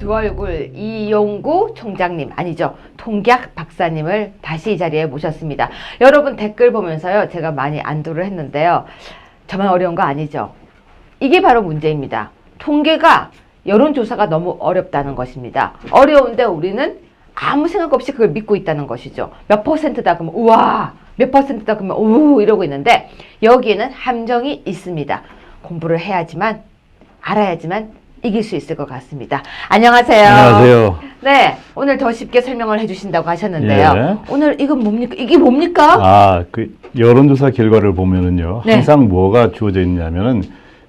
두 얼굴 이용구 총장님 아니죠, 통계학 박사님을 다시 이 자리에 모셨습니다. 여러분 댓글 보면서요 제가 많이 안도를 했는데요, 저만 어려운 거 아니죠. 이게 바로 문제입니다. 통계가, 여론조사가 너무 어렵다는 것입니다. 어려운데 우리는 아무 생각 없이 그걸 믿고 있다는 것이죠. 몇 퍼센트다 그러면 우와, 몇 퍼센트다 그러면 우 이러고 있는데 여기에는 함정이 있습니다. 공부를 해야지만, 알아야지만 이길 수 있을 것 같습니다. 안녕하세요. 안녕하세요. 네, 오늘 더 쉽게 설명을 해주신다고 하셨는데요. 예. 오늘 이건 뭡니까? 이게 뭡니까? 아, 그 여론조사 결과를 보면은요, 네. 항상 뭐가 주어져 있냐면은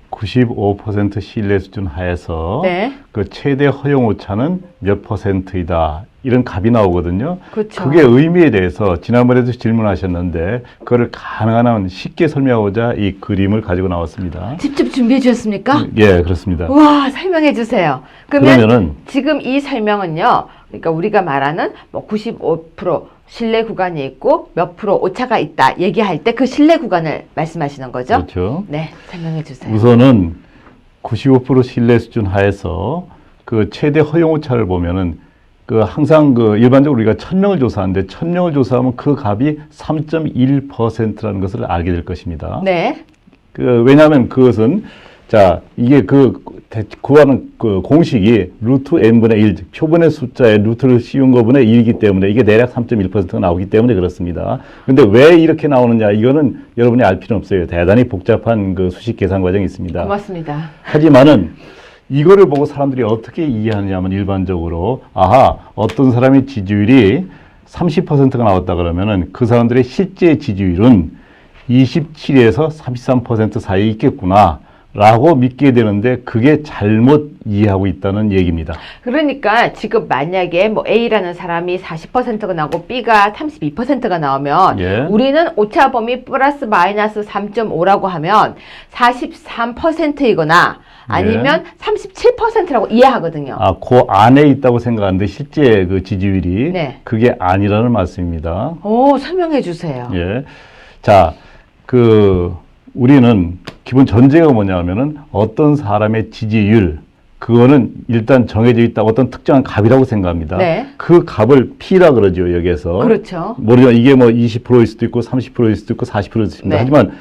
95% 신뢰 수준 하에서 네. 그 최대 허용 오차는 몇 퍼센트이다, 이런 값이 나오거든요. 그렇죠. 그게 의미에 대해서 지난번에도 질문하셨는데 그거를 가능한 한 쉽게 설명하고자 이 그림을 가지고 나왔습니다. 직접 준비해 주셨습니까? 예, 그렇습니다. 우와, 설명해 주세요. 그러면은 지금 이 설명은요, 그러니까 우리가 말하는 뭐 95% 신뢰 구간이 있고 몇 프로 오차가 있다 얘기할 때 그 신뢰 구간을 말씀하시는 거죠? 그렇죠. 네, 설명해 주세요. 우선은 95% 신뢰 수준 하에서 그 최대 허용 오차를 보면은 그 항상 그 일반적으로 우리가 1000명을 조사하는데 1000명을 조사하면 그 값이 3.1%라는 것을 알게 될 것입니다. 네. 그 왜냐하면 그것은 자 이게 구하는 그 공식이 루트 n분의 1, 표본의 숫자에 루트를 씌운 거분의 1이기 때문에 이게 대략 3.1%가 나오기 때문에 그렇습니다. 근데 왜 이렇게 나오느냐, 이거는 여러분이 알 필요는 없어요. 대단히 복잡한 그 수식 계산 과정이 있습니다. 고맙습니다. 하지만은 이거를 보고 사람들이 어떻게 이해하냐면, 일반적으로 아하, 어떤 사람의 지지율이 30%가 나왔다 그러면은 그 사람들의 실제 지지율은 27에서 33% 사이에 있겠구나 라고 믿게 되는데, 그게 잘못 이해하고 있다는 얘기입니다. 그러니까 지금 만약에 뭐 A라는 사람이 40%가 나오고 B가 32%가 나오면 예. 우리는 오차 범위 플러스 마이너스 3.5라고 하면 43%이거나 아니면 37%라고 이해하거든요. 아, 그 안에 있다고 생각하는데 실제 그 지지율이 네. 그게 아니라는 말씀입니다. 오, 설명해 주세요. 예. 자, 우리는 기본 전제가 뭐냐면은 어떤 사람의 지지율, 그거는 일단 정해져 있다, 어떤 특정한 값이라고 생각합니다. 네. 그 값을 P라 그러죠, 여기에서. 그렇죠. 모르지만 이게 뭐 20%일 수도 있고 30%일 수도 있고 40%일 수도 있습니다. 네. 하지만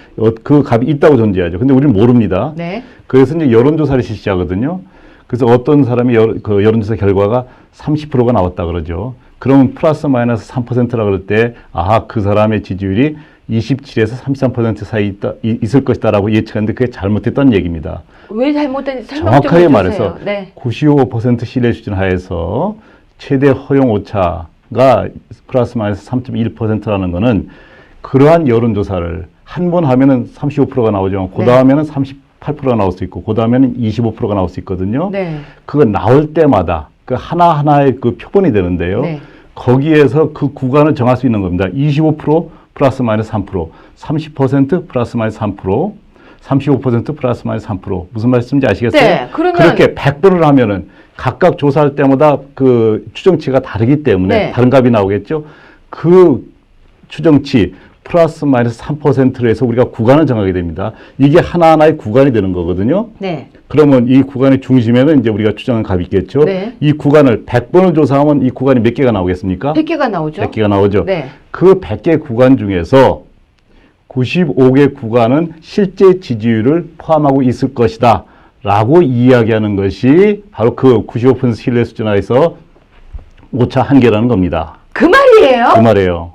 그 값이 있다고 존재하죠. 근데 우리는 모릅니다. 네. 그래서 이제 여론조사를 실시하거든요. 그래서 어떤 사람이 그 여론조사 결과가 30%가 나왔다 그러죠. 그러면 플러스 마이너스 3%라 그럴 때, 아하, 그 사람의 지지율이 27에서 33% 사이 있을 것이다라고 예측하는데 그게 잘못됐다는 얘기입니다. 왜 잘못된지 설명 좀 정확하게 해주세요. 말해서 네. 95% 신뢰 수준 하에서 최대 허용 오차가 플러스 마이너스 3.1%라는 거는, 그러한 여론조사를 한 번 하면은 35%가 나오지만 그 다음에는 38%가 나올 수 있고 그 다음에는 25%가 나올 수 있거든요. 네. 그거 나올 때마다 그 하나하나의 그 표본이 되는데요. 네. 거기에서 그 구간을 정할 수 있는 겁니다. 25% 플러스 마이너스 3%, 30% 플러스 마이너스 3%, 35% 플러스 마이너스 3%. 무슨 말씀인지 아시겠어요? 네, 그러면 그렇게 100번을 하면은 각각 조사할 때마다 그 추정치가 다르기 때문에 네. 다른 값이 나오겠죠. 그 추정치 플러스 마이너스 3%로 해서 우리가 구간을 정하게 됩니다. 이게 하나하나의 구간이 되는 거거든요. 네. 그러면 이 구간의 중심에는 이제 우리가 추정한 값이 있겠죠. 네. 이 구간을 100번을 조사하면 이 구간이 몇 개가 나오겠습니까? 100개가 나오죠. 100개가 나오죠. 네. 그 100개 구간 중에서 95개 구간은 실제 지지율을 포함하고 있을 것이다 라고 이야기하는 것이 바로 그 95% 신뢰 수준 하에서 오차 한계라는 겁니다. 그 말이에요? 그 말이에요.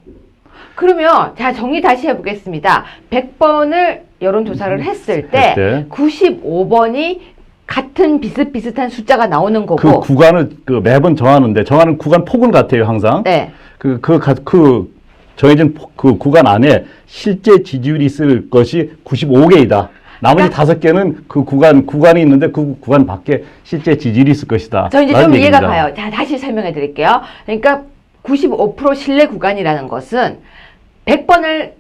그러면 자, 정리 다시 해보겠습니다. 100번을 여론조사를 했을 때 95번이 같은 비슷비슷한 숫자가 나오는 거고, 그 구간을 매번 정하는 구간 폭은 같아요, 항상. 네. 정해진 그 구간 안에 실제 지지율이 있을 것이 95개이다. 나머지 5개는 그 구간이 있는데 그 구간 밖에 실제 지지율이 있을 것이다. 저 이제 좀 이해가 가요. 자, 다시 설명해 드릴게요. 그러니까 95% 신뢰 구간이라는 것은 100번을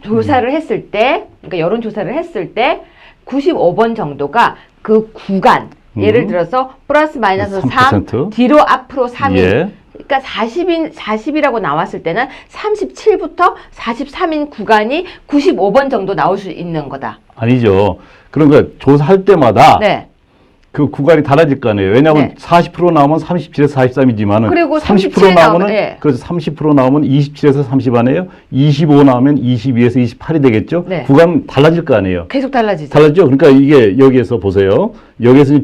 조사를 했을 때, 그러니까 여론조사를 했을 때 95번 정도가 그 구간, 예를 들어서 플러스 마이너스 3, 뒤로 앞으로 3인, 예. 그러니까 40이라고 나왔을 때는 37부터 43인 구간이 95번 정도 나올 수 있는 거다. 아니죠. 그런 거 조사할 때마다 네. 그 구간이 달라질 거 아니에요. 왜냐하면 네. 40% 나오면 37에서 43이지만은 그리고 30% 37 나오면 네. 그래서 30% 나오면 27에서 30 아니에요. 25 나오면 22에서 28이 되겠죠. 네. 구간 달라질 거 아니에요. 계속 달라지죠. 달라지죠. 그러니까 이게 여기에서 보세요. 여기에서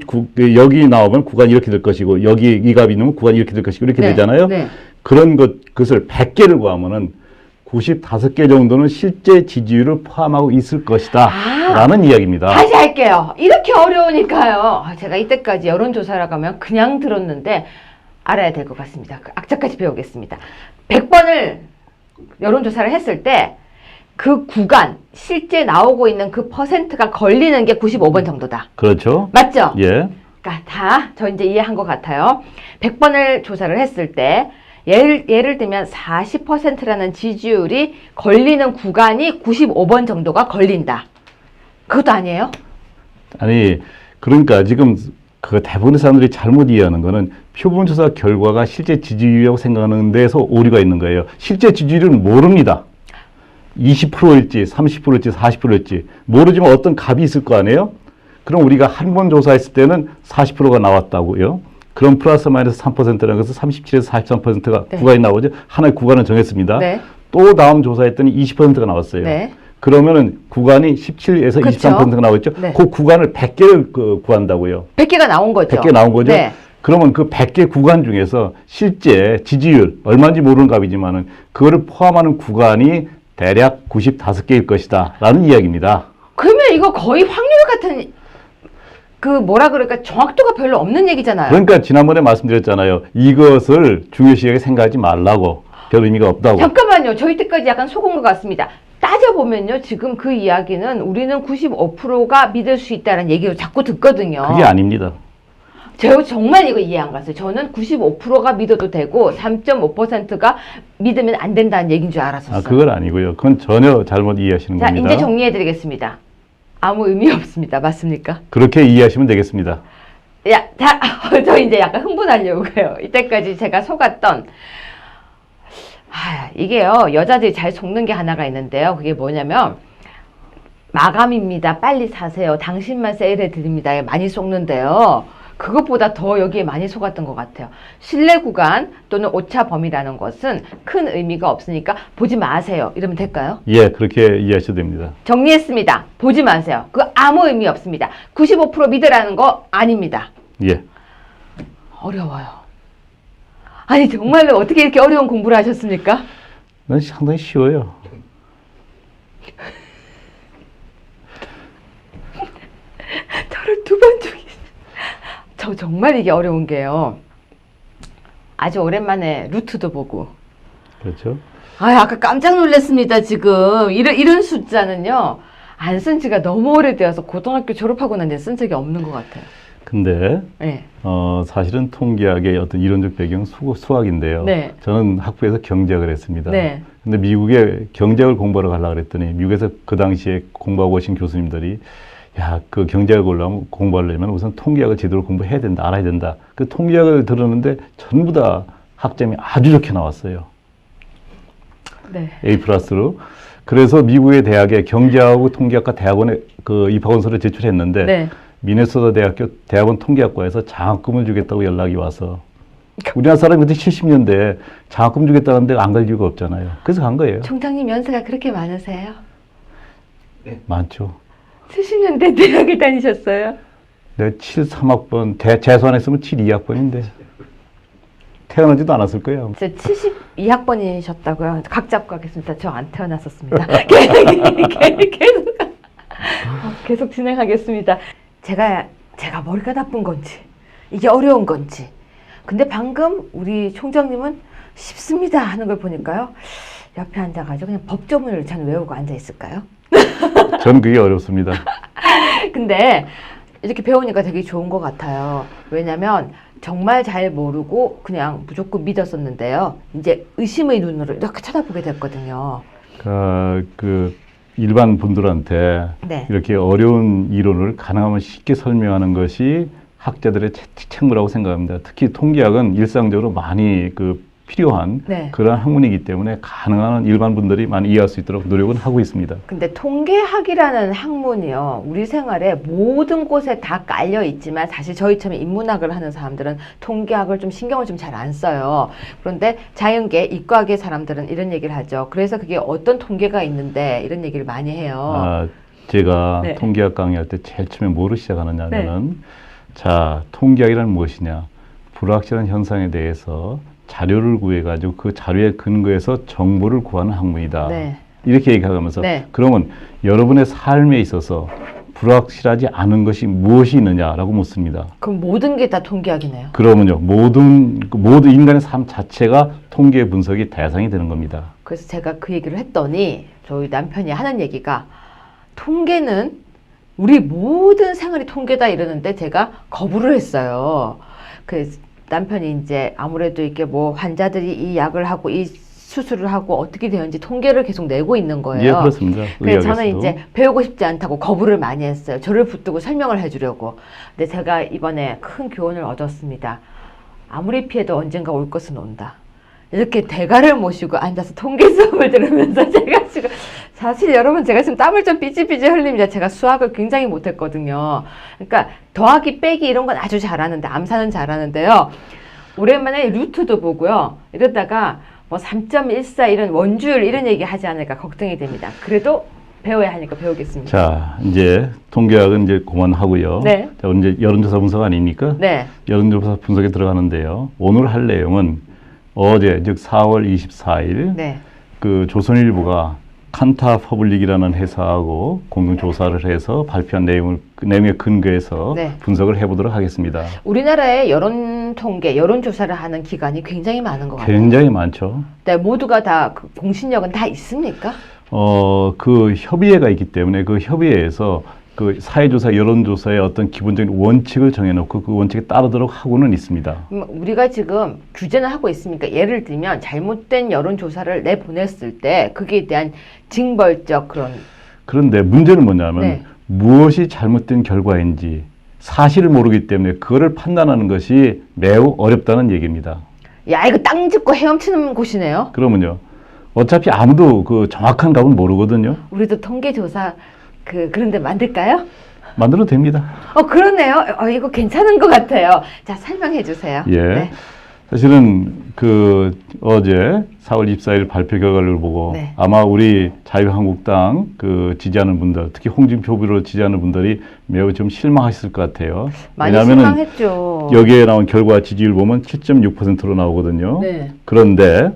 여기 나오면 구간이 이렇게 될 것이고 여기 이 값이 있으면 구간이 이렇게 될 것이고 이렇게 네. 되잖아요. 네. 그런 것을 100개를 구하면은 95개 정도는 실제 지지율을 포함하고 있을 것이다. 아. 라는 이야기입니다. 다시 할게요. 이렇게 어려우니까요. 제가 이때까지 여론조사라고 하면 그냥 들었는데 알아야 될 것 같습니다. 그 악착같이 배우겠습니다. 100번을 여론조사를 했을 때 그 구간, 실제 나오고 있는 그 퍼센트가 걸리는 게 95번 정도다. 그렇죠. 맞죠? 예. 그러니까 저 이제 이해한 것 같아요. 100번을 조사를 했을 때 예를 들면 40%라는 지지율이 걸리는 구간이 95번 정도가 걸린다. 그것도 아니에요? 아니, 그러니까 지금 그 대부분의 사람들이 잘못 이해하는 거는 표본조사 결과가 실제 지지율이라고 생각하는 데서 오류가 있는 거예요. 실제 지지율은 모릅니다. 20%일지, 30%일지, 40%일지 모르지만 어떤 값이 있을 거 아니에요? 그럼 우리가 한 번 조사했을 때는 40%가 나왔다고요. 그럼 플러스 마이너스 3%라는 것은 37에서 43%가 네. 구간이 나오죠. 하나의 구간을 정했습니다. 네. 또 다음 조사했더니 20%가 나왔어요. 네. 그러면은 구간이 17에서 그쵸? 23%가 나오겠죠. 네. 그 구간을 100개를 구한다고요. 100개가 나온 거죠. 100개 나온 거죠. 네. 그러면 그 100개 구간 중에서 실제 지지율, 얼마인지 모르는 값이지만은 그거를 포함하는 구간이 대략 95개일 것이다. 라는 이야기입니다. 그러면 이거 거의 확률 같은 그 뭐라 그럴까 정확도가 별로 없는 얘기잖아요. 그러니까 지난번에 말씀드렸잖아요. 이것을 중요시하게 생각하지 말라고. 별 의미가 없다고. 잠깐만요. 저희 때까지 약간 속은 것 같습니다. 따져보면요. 지금 그 이야기는 우리는 95%가 믿을 수 있다는 얘기를 자꾸 듣거든요. 그게 아닙니다. 제가 정말 이거 이해 안 갔어요. 저는 95%가 믿어도 되고 3.5%가 믿으면 안 된다는 얘기인 줄 알았었어요. 아, 그건 아니고요. 그건 전혀 잘못 이해하시는 자, 겁니다. 이제 정리해드리겠습니다. 아무 의미 없습니다. 맞습니까? 그렇게 이해하시면 되겠습니다. 야, 자, 저 이제 약간 흥분하려고 해요. 이때까지 제가 속았던, 이게요, 여자들이 잘 속는 게 하나가 있는데요. 그게 뭐냐면, 마감입니다. 빨리 사세요. 당신만 세일해 드립니다. 많이 속는데요. 그것보다 더 여기에 많이 속았던 것 같아요. 신뢰 구간 또는 오차 범위라는 것은 큰 의미가 없으니까 보지 마세요. 이러면 될까요? 예, 그렇게 이해하셔도 됩니다. 정리했습니다. 보지 마세요. 그거 아무 의미 없습니다. 95% 믿으라는 거 아닙니다. 예. 어려워요. 아니 정말로 어떻게 이렇게 어려운 공부를 하셨습니까? 난 상당히 쉬워요. 저를 두 번 죽이. 저 정말 이게 어려운 게요. 아주 오랜만에 루트도 보고. 그렇죠. 아까 깜짝 놀랐습니다. 지금 이런 숫자는요 안 쓴 지가 너무 오래되어서 고등학교 졸업하고 난 뒤에 쓴 적이 없는 것 같아요. 근데 네. 사실은 통계학의 어떤 이론적 배경은 수학인데요. 네. 저는 학부에서 경제학을 했습니다. 네. 근데 미국에 경제학을 공부하러 가려고 그랬더니 미국에서 그 당시에 공부하고 오신 교수님들이 야, 그 경제학을 공부하려면 우선 통계학을 제대로 공부해야 된다, 알아야 된다. 그 통계학을 들었는데 전부 다 학점이 아주 좋게 나왔어요. 네. A+로. 그래서 미국의 대학에 경제하고 통계학과 대학원에 그 입학원서를 제출했는데 네. 미네소타 대학교 대학원 통계학과에서 장학금을 주겠다고 연락이 와서 우리나라 사람이 그때 70년대에 장학금 주겠다는데 안 갈 이유가 없잖아요. 그래서 간 거예요. 총장님 연세가 그렇게 많으세요? 많죠. 70년대 대학을 다니셨어요? 내가 73학번, 재수안했으면 72학번인데 태어나지도 않았을 거예요. 저 72학번이셨다고요? 각 잡고 가겠습니다. 저 안 태어났었습니다. 계속 진행하겠습니다. 제가 머리가 나쁜 건지 이게 어려운 건지 근데 방금 우리 총장님은 쉽습니다 하는 걸 보니까요. 옆에 앉아가지고 그냥 법조문을 저는 외우고 앉아 있을까요? 저는 그게 어렵습니다. 근데 이렇게 배우니까 되게 좋은 것 같아요. 왜냐면 정말 잘 모르고 그냥 무조건 믿었었는데요. 이제 의심의 눈으로 이렇게 쳐다보게 됐거든요. 그 일반 분들한테 네. 이렇게 어려운 이론을 가능하면 쉽게 설명하는 것이 학자들의 책무라고 생각합니다. 특히 통계학은 일상적으로 많이 그 필요한 네. 그런 학문이기 때문에 가능한 일반 분들이 많이 이해할 수 있도록 노력은 하고 있습니다. 근데 통계학이라는 학문이요, 우리 생활에 모든 곳에 다 깔려 있지만 사실 저희처럼 인문학을 하는 사람들은 통계학을 좀 신경을 좀 잘 안 써요. 그런데 자연계, 이과계 사람들은 이런 얘기를 하죠. 그래서 그게 어떤 통계가 있는데 이런 얘기를 많이 해요. 제가 네. 통계학 강의할 때 제일 처음에 뭐로 시작하느냐면은 자, 통계학이란 무엇이냐? 불확실한 현상에 대해서 자료를 구해가지고 그 자료에 근거해서 정보를 구하는 학문이다. 네. 이렇게 얘기하면서 네. 그러면 여러분의 삶에 있어서 불확실하지 않은 것이 무엇이 있느냐라고 묻습니다. 그럼 모든 게 다 통계학이네요. 그러면요, 모든 인간의 삶 자체가 통계 분석의 대상이 되는 겁니다. 그래서 제가 그 얘기를 했더니 저희 남편이 하는 얘기가 통계는 우리 모든 생활이 통계다 이러는데 제가 거부를 했어요. 그래서 남편이 이제 아무래도 이렇게 뭐 환자들이 이 약을 하고 이 수술을 하고 어떻게 되는지 통계를 계속 내고 있는 거예요. 예, 그렇습니다. 그래서 저는 의학에서도. 이제 배우고 싶지 않다고 거부를 많이 했어요. 저를 붙들고 설명을 해주려고. 근데 제가 이번에 큰 교훈을 얻었습니다. 아무리 피해도 언젠가 올 것은 온다. 이렇게 대가를 모시고 앉아서 통계 수업을 들으면서 제가 지금 사실 여러분 제가 지금 땀을 좀 삐질삐질 흘립니다. 제가 수학을 굉장히 못했거든요. 그러니까 더하기 빼기 이런 건 아주 잘하는데 암산은 잘하는데요. 오랜만에 루트도 보고요. 이러다가 뭐 3.14 이런 원주율 이런 얘기 하지 않을까 걱정이 됩니다. 그래도 배워야 하니까 배우겠습니다. 자, 이제 통계학은 이제 그만하고요. 네. 자, 이제 여론조사 분석 아닙니까? 네. 여론조사 분석에 들어가는데요. 오늘 할 내용은 어제 즉 4월 24일 네. 그 조선일보가 칸타 퍼블릭이라는 회사하고 공동 조사를 해서 발표한 내용에 근거해서 네. 분석을 해보도록 하겠습니다. 우리나라에 여론 통계, 여론 조사를 하는 기관이 굉장히 많은 것 같아요. 굉장히 많죠. 네, 모두가 다 그 공신력은 다 있습니까? 그 협의회가 있기 때문에 그 협의회에서 그 사회조사, 여론조사의 어떤 기본적인 원칙을 정해놓고 그 원칙에 따르도록 하고는 있습니다. 우리가 지금 규제는 하고 있으니까 예를 들면 잘못된 여론조사를 내보냈을 때 거기에 대한 징벌적 그런 그런데 문제는 뭐냐면 네. 무엇이 잘못된 결과인지 사실을 모르기 때문에 그거를 판단하는 것이 매우 어렵다는 얘기입니다. 야 이거 땅 짚고 헤엄치는 곳이네요. 그러면요. 어차피 아무도 그 정확한 값은 모르거든요. 우리도 통계조사 그런데 만들까요? 만들어도 됩니다. 그러네요. 이거 괜찮은 것 같아요. 자, 설명해 주세요. 예. 네. 사실은 그 어제 4월 24일 발표 결과를 보고 네. 아마 우리 자유한국당 그 지지하는 분들, 특히 홍준표 후보를 지지하는 분들이 매우 좀 실망하셨을 것 같아요. 많이 왜냐하면은 실망했죠. 여기에 나온 결과 지지율 보면 7.6%로 나오거든요. 네. 그런데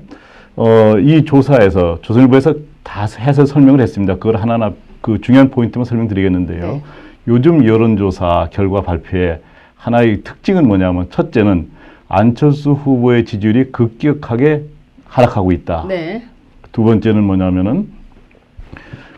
이 조사에서 조선일보에서 다 해서 설명을 했습니다. 그걸 하나하나 그 중요한 포인트만 설명드리겠는데요. 네. 요즘 여론조사 결과 발표에 하나의 특징은 뭐냐면 첫째는 안철수 후보의 지지율이 급격하게 하락하고 있다. 네. 두 번째는 뭐냐면은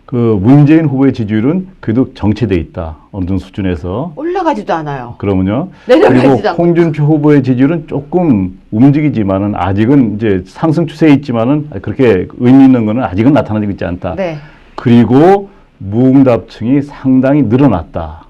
그 문재인 후보의 지지율은 그래도 정체돼 있다. 어느 정도 수준에서. 올라가지도 않아요. 그러면요. 내려가지도 그리고 않고. 홍준표 후보의 지지율은 조금 움직이지만은 아직은 이제 상승 추세에 있지만은 그렇게 의미 있는 거는 아직은 나타나고 있지 않다. 네. 그리고 무응답층이 상당히 늘어났다.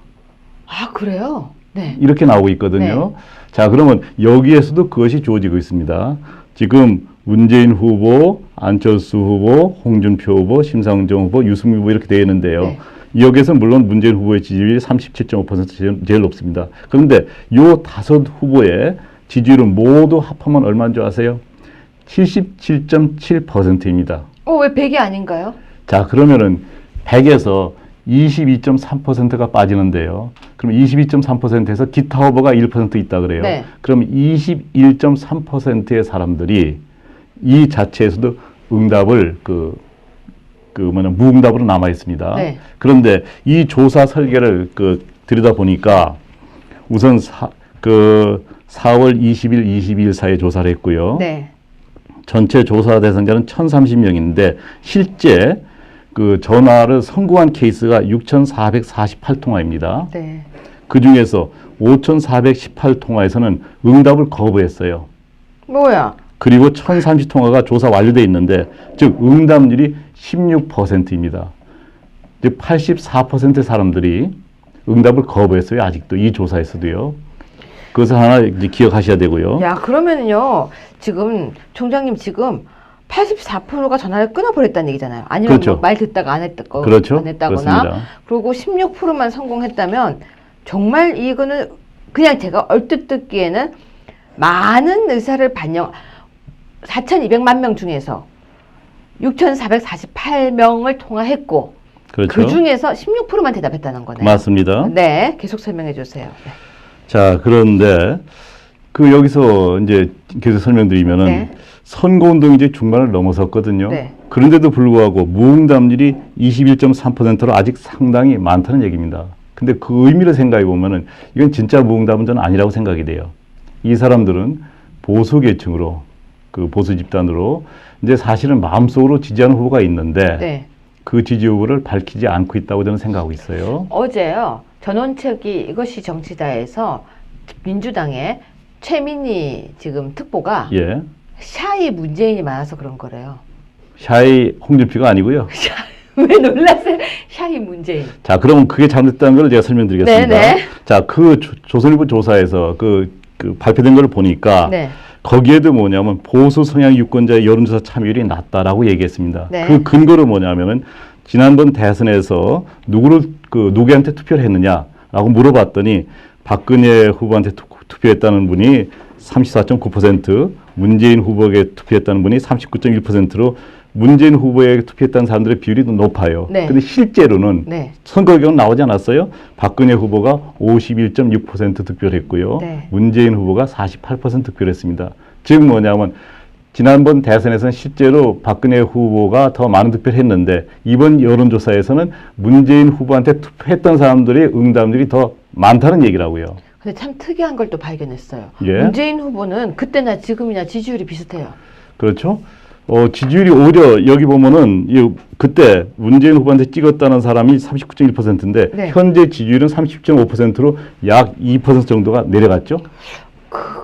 아, 그래요? 네. 이렇게 나오고 있거든요. 자, 그러면 여기에서도 그것이 주어지고 있습니다. 지금 문재인 후보, 안철수 후보, 홍준표 후보, 심상정 후보, 유승민 후보 이렇게 되어 있는데요. 네. 여기에서 물론 문재인 후보의 지지율이 37.5% 제일 높습니다. 그런데 요 다섯 후보의 지지율은 모두 합하면 얼마인 줄 아세요? 77.7%입니다. 왜 100이 아닌가요? 자, 그러면은 100에서 22.3%가 빠지는데요. 그럼 22.3%에서 기타 후보가 1% 있다 그래요. 네. 그럼 21.3%의 사람들이 이 자체에서도 응답을 무응답으로 남아 있습니다. 네. 그런데 이 조사 설계를 들여다 보니까 우선 4월 20일, 22일 사이에 조사를 했고요. 네. 전체 조사 대상자는 1,030명인데 실제 그 전화를 성공한 케이스가 6,448통화입니다. 네. 그 중에서 5,418통화에서는 응답을 거부했어요. 뭐야? 그리고 1,030통화가 조사 완료돼 있는데 즉 응답률이 16%입니다. 즉 84%의 사람들이 응답을 거부했어요. 아직도 이 조사에서도요. 그것을 하나 이제 기억하셔야 되고요. 야, 그러면은요, 지금, 총장님 지금 84%가 전화를 끊어버렸다는 얘기잖아요. 아니면 그렇죠. 뭐말 듣다가 그렇죠. 안 했다거나. 그렇습니다. 그리고 16%만 성공했다면, 정말 이거는 그냥 제가 얼뜻 듣기에는 많은 의사를 반영, 4,200만 명 중에서 6,448명을 통화했고, 그렇죠. 그 중에서 16%만 대답했다는 거네요. 맞습니다. 네, 계속 설명해 주세요. 네. 자, 그런데 그 여기서 이제 계속 설명드리면은 네. 선거운동이 이제 중반을 넘어섰거든요. 네. 그런데도 불구하고 무응답률이 21.3%로 아직 상당히 많다는 얘기입니다. 근데 그 의미를 생각해 보면은 이건 진짜 무응답은 저는 아니라고 생각이 돼요. 이 사람들은 보수 계층으로 그 보수 집단으로 이제 사실은 마음속으로 지지하는 후보가 있는데 네. 그 지지 후보를 밝히지 않고 있다고 저는 생각하고 있어요. 어제요, 전원책이 이것이 정치다에서 민주당의 최민희 지금 특보가 예. 샤이 문재인이 많아서 그런 거래요. 샤이 홍준표가 아니고요. 왜 놀라세요? 샤이 문재인. 자, 그럼 그게 잘못됐다는 걸 제가 설명드리겠습니다. 네네. 자, 그 조선일보 조사에서 그 발표된 걸 보니까 네. 거기에도 뭐냐면 보수 성향 유권자의 여론조사 참여율이 낮다라고 얘기했습니다. 네. 그 근거로 뭐냐면은 지난번 대선에서 누구한테 투표를 했느냐라고 물어봤더니 박근혜 후보한테 투표했다는 분이 34.9%, 문재인 후보에게 투표했다는 분이 39.1%로 문재인 후보에게 투표했다는 사람들의 비율이 더 높아요. 네. 근데 실제로는 네. 선거 결과는 나오지 않았어요. 박근혜 후보가 51.6% 득표를 했고요. 네. 문재인 후보가 48% 득표를 했습니다. 즉 뭐냐면 지난번 대선에서는 실제로 박근혜 후보가 더 많은 득표를 했는데 이번 여론조사에서는 문재인 후보한테 투표했던 사람들의 응답률이 더 많다는 얘기라고요. 근데 참 특이한 걸 또 발견했어요. 예. 문재인 후보는 그때나 지금이나 지지율이 비슷해요. 그렇죠? 지지율이 오히려 여기 보면은 그때 문재인 후보한테 찍었다는 사람이 39.1%인데 네. 현재 지지율은 30.5%로 약 2% 정도가 내려갔죠.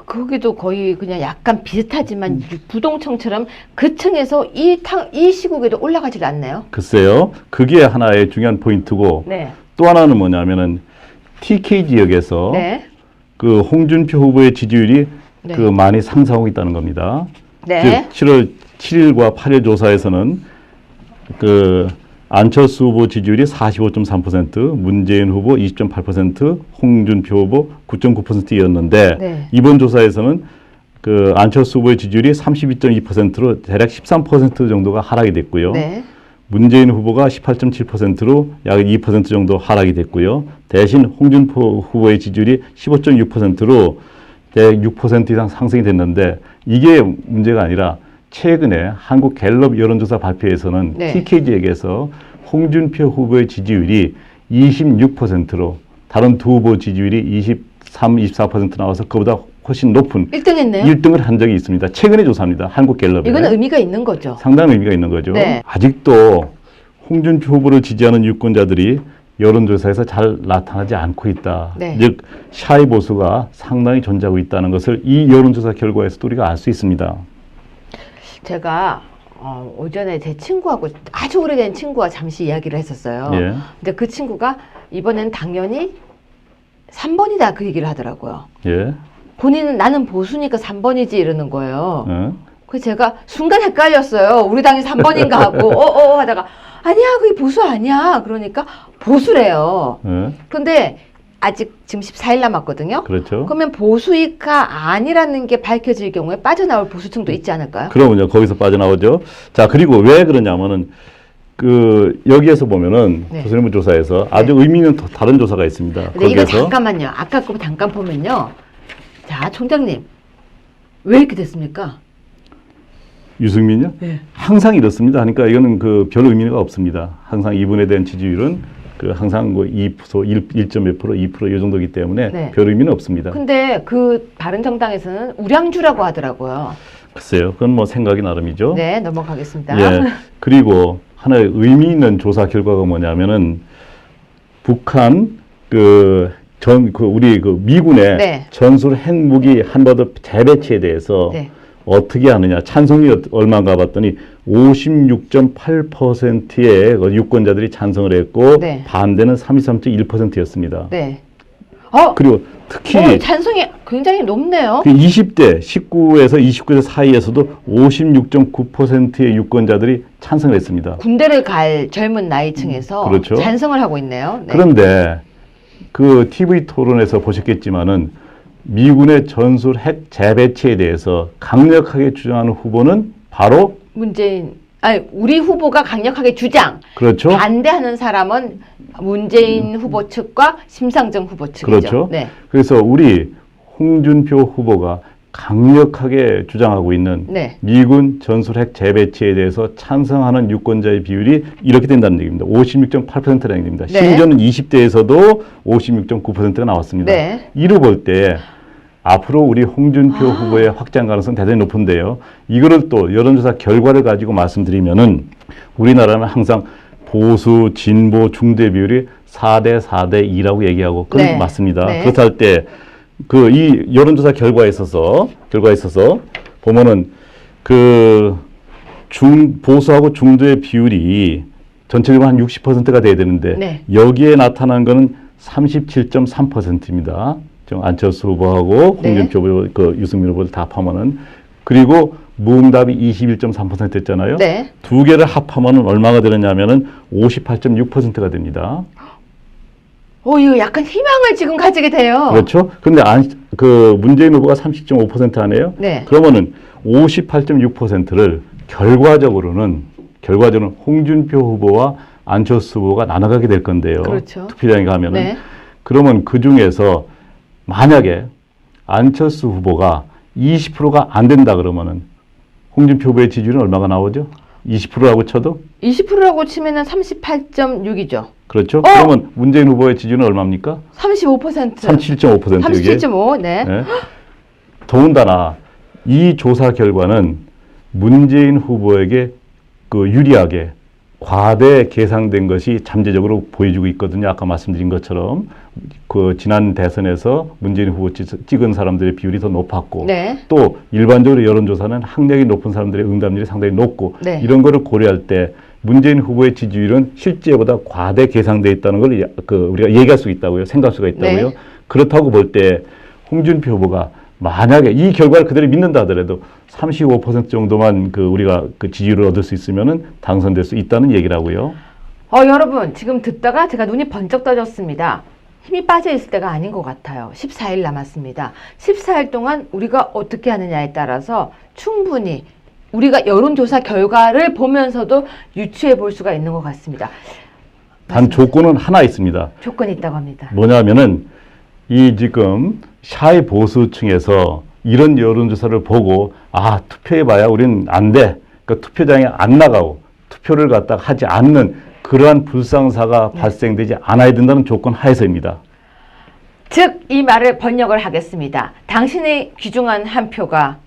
거기도 거의 그냥 약간 비슷하지만 부동층처럼 그 층에서 이 시국에도 올라가질 않네요. 글쎄요. 그게 하나의 중요한 포인트고 네. 또 하나는 뭐냐면은 TK 지역에서 네. 그 홍준표 후보의 지지율이 네. 그 많이 상승하고 있다는 겁니다. 네. 즉 7월 7일과 8일 조사에서는 그 안철수 후보 지지율이 45.3%, 문재인 후보 20.8%, 홍준표 후보 9.9%였는데 네. 이번 조사에서는 그 안철수 후보의 지지율이 32.2%로 대략 13% 정도가 하락이 됐고요. 네. 문재인 후보가 18.7%로 약 2% 정도 하락이 됐고요. 대신 홍준표 후보의 지지율이 15.6%로 대략 6% 이상 상승이 됐는데 이게 문제가 아니라 최근에 한국 갤럽 여론조사 발표에서는 네. TK 지역에서 홍준표 후보의 지지율이 26%로 다른 두 후보 지지율이 23, 24% 나와서 그보다 훨씬 높은 1등 했네요. 1등을 한 적이 있습니다. 최근의 조사입니다. 한국 갤럽에. 이거는 의미가 있는 거죠. 상당한 의미가 있는 거죠. 네. 아직도 홍준표 후보를 지지하는 유권자들이 여론조사에서 잘 나타나지 않고 있다. 네. 즉 샤이 보수가 상당히 존재하고 있다는 것을 이 여론조사 결과에서도 우리가 알 수 있습니다. 제가 오전에 제 친구하고 아주 오래된 친구와 잠시 이야기를 했었어요. 예. 근데 그 친구가 이번엔 당연히 3번이다 그 얘기를 하더라고요. 예. 본인은 나는 보수니까 3번이지 이러는 거예요. 예. 그래서 제가 순간 헷갈렸어요. 우리 당이 3번인가 하고 하다가 아니야 그게 보수 아니야. 그러니까 보수래요. 예. 그런데 아직 지금 14일 남았거든요. 그렇죠. 그러면 보수이가 아니라는 게 밝혀질 경우에 빠져나올 보수층도 있지 않을까요? 그러면요, 거기서 빠져나오죠. 자, 그리고 왜 그러냐면은, 여기에서 보면은, 네. 조선일보 조사에서 아주 의미 있는 다른 조사가 있습니다. 근데 이거 거기에서. 잠깐만요. 아까 거 잠깐 보면요. 자, 총장님. 왜 이렇게 됐습니까? 유승민요? 네. 항상 이렇습니다. 하니까 이거는 별 의미가 없습니다. 항상 이분에 대한 지지율은 항상 2%, 1.몇 프로, 2% 이 정도이기 때문에 네. 별 의미는 없습니다. 근데 그 바른정당에서는 우량주라고 하더라고요. 글쎄요. 그건 뭐 생각이 나름이죠. 네, 넘어가겠습니다. 예. 그리고 하나의 의미 있는 조사 결과가 뭐냐면은 북한 우리 미군의 네. 전술 핵무기 한반도 재배치에 대해서 네. 어떻게 하느냐 찬성이 얼마인가 봤더니 56.8%의 유권자들이 찬성을 했고 네. 반대는 33.1%였습니다. 네. 그리고 특히 찬성이 굉장히 높네요. 그 20대, 19에서 29세 사이에서도 56.9%의 유권자들이 찬성을 했습니다. 군대를 갈 젊은 나이층에서 그렇죠. 찬성을 하고 있네요. 네. 그런데 그 TV 토론에서 보셨겠지만은 미군의 전술 핵 재배치에 대해서 강력하게 주장하는 후보는 바로 우리 후보가 강력하게 주장, 그렇죠. 반대하는 사람은 문재인 후보 측과 심상정 후보 측이죠. 그렇죠. 네. 그래서 우리 홍준표 후보가 강력하게 주장하고 있는 네. 미군 전술 핵 재배치에 대해서 찬성하는 유권자의 비율이 이렇게 된다는 얘기입니다. 56.8%라는 얘기입니다. 네. 심지어는 20대에서도 56.9%가 나왔습니다. 네. 이로 볼 때 앞으로 우리 홍준표 후보의 확장 가능성 대단히 높은데요. 이거를 또 여론조사 결과를 가지고 말씀드리면은 우리나라는 항상 보수, 진보, 중대 비율이 4대 4대 2라고 얘기하고 그건 네. 맞습니다. 네. 그렇다 할 때 그 이 여론조사 결과에 있어서 보면은 그 보수하고 중도의 비율이 전체적으로 한 60%가 돼야 되는데 네. 여기에 나타난 거는 37.3%입니다. 안철수 후보하고 네. 홍준표 후보, 그 유승민 후보를 다 합하면은 그리고 무응답이 21.3%였잖아요. 네. 두 개를 합하면은 얼마가 되느냐면은 58.6%가 됩니다. 이거 약간 희망을 지금 가지게 돼요. 그렇죠? 근데 그 문재인 후보가 30.5% 하네요. 네. 그러면은 58.6%를 결과적으로는 홍준표 후보와 안철수 후보가 나눠가게 될 건데요. 그렇죠. 투표장에 가면은. 네. 그러면 그 중에서 만약에 안철수 후보가 20%가 안 된다 그러면은 홍준표 후보의 지지율은 얼마가 나오죠? 20%라고 쳐도? 20%라고 치면은 38.6이죠. 그렇죠? 그러면 문재인 후보의 지지율은 얼마입니까? 35%. 37.5%. 37.5. 네. 네. 더군다나 이 조사 결과는 문재인 후보에게 그 유리하게 과대 계상된 것이 잠재적으로 보여주고 있거든요. 아까 말씀드린 것처럼 그 지난 대선에서 문재인 후보 찍은 사람들의 비율이 더 높았고 네. 또 일반적으로 여론조사는 학력이 높은 사람들의 응답률이 상당히 높고 네. 이런 거를 고려할 때 문재인 후보의 지지율은 실제보다 과대 계상돼 있다는 걸 우리가 얘기할 수 있다고요. 생각할 수가 있다고요. 네. 그렇다고 볼 때 홍준표 후보가 만약에 이 결과를 그대로 믿는다 하더라도 35% 정도만 우리가 그 지지율을 얻을 수 있으면은 당선될 수 있다는 얘기라고요. 여러분 지금 듣다가 제가 눈이 번쩍 떠졌습니다. 힘이 빠져 있을 때가 아닌 것 같아요. 14일 남았습니다. 14일 동안 우리가 어떻게 하느냐에 따라서 충분히 우리가 여론조사 결과를 보면서도 유추해 볼 수가 있는 것 같습니다. 단 조건은 하나 있습니다. 조건이 있다고 합니다. 뭐냐면은 이 지금 샤이 보수층에서 이런 여론조사를 보고 투표해봐야 우리는 안 돼. 그러니까 투표장에 안 나가고 투표를 갖다가 하지 않는 그러한 불상사가 발생되지 않아야 된다는 조건 하에서입니다. 즉 이 말을 번역을 하겠습니다. 당신의 귀중한 한 표가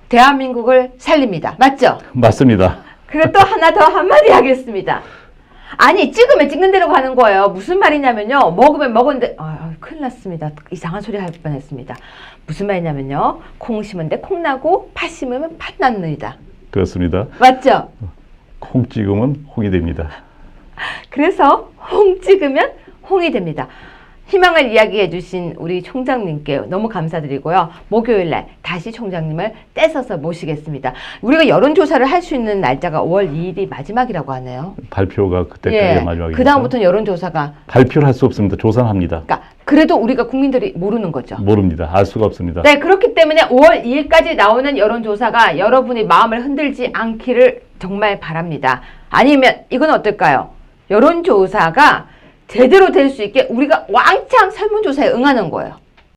대한민국을 살립니다. 맞죠? 맞습니다. 그리고 또 하나 더 한마디 하겠습니다. 아니 찍으면 찍는 대로 가는 거예요. 무슨 말이냐면요. 먹으면 먹었는데 큰일 났습니다. 이상한 소리 할 뻔했습니다. 무슨 말이냐면요. 콩 심은 데 콩 나고 팥 심으면 팥 납니다. 그렇습니다. 맞죠? 콩 찍으면 홍이 됩니다. 그래서 홍 찍으면 홍이 됩니다. 희망을 이야기해 주신 우리 총장님께 너무 감사드리고요. 목요일날 다시 총장님을 떼서서 모시겠습니다. 우리가 여론조사를 할 수 있는 날짜가 5월 2일이 마지막이라고 하네요. 발표가 그때까지 마지막입니다. 그 다음부터는 여론조사가 발표를 할 수 없습니다. 조사는 합니다. 그러니까 그래도 우리가 국민들이 모르는 거죠. 모릅니다. 알 수가 없습니다. 네, 그렇기 때문에 5월 2일까지 나오는 여론조사가 여러분의 마음을 흔들지 않기를 정말 바랍니다. 아니면 이건 어떨까요? 여론조사가 제대로 될 수 있게 우리가 왕창 설문조사에 응하는 거예요.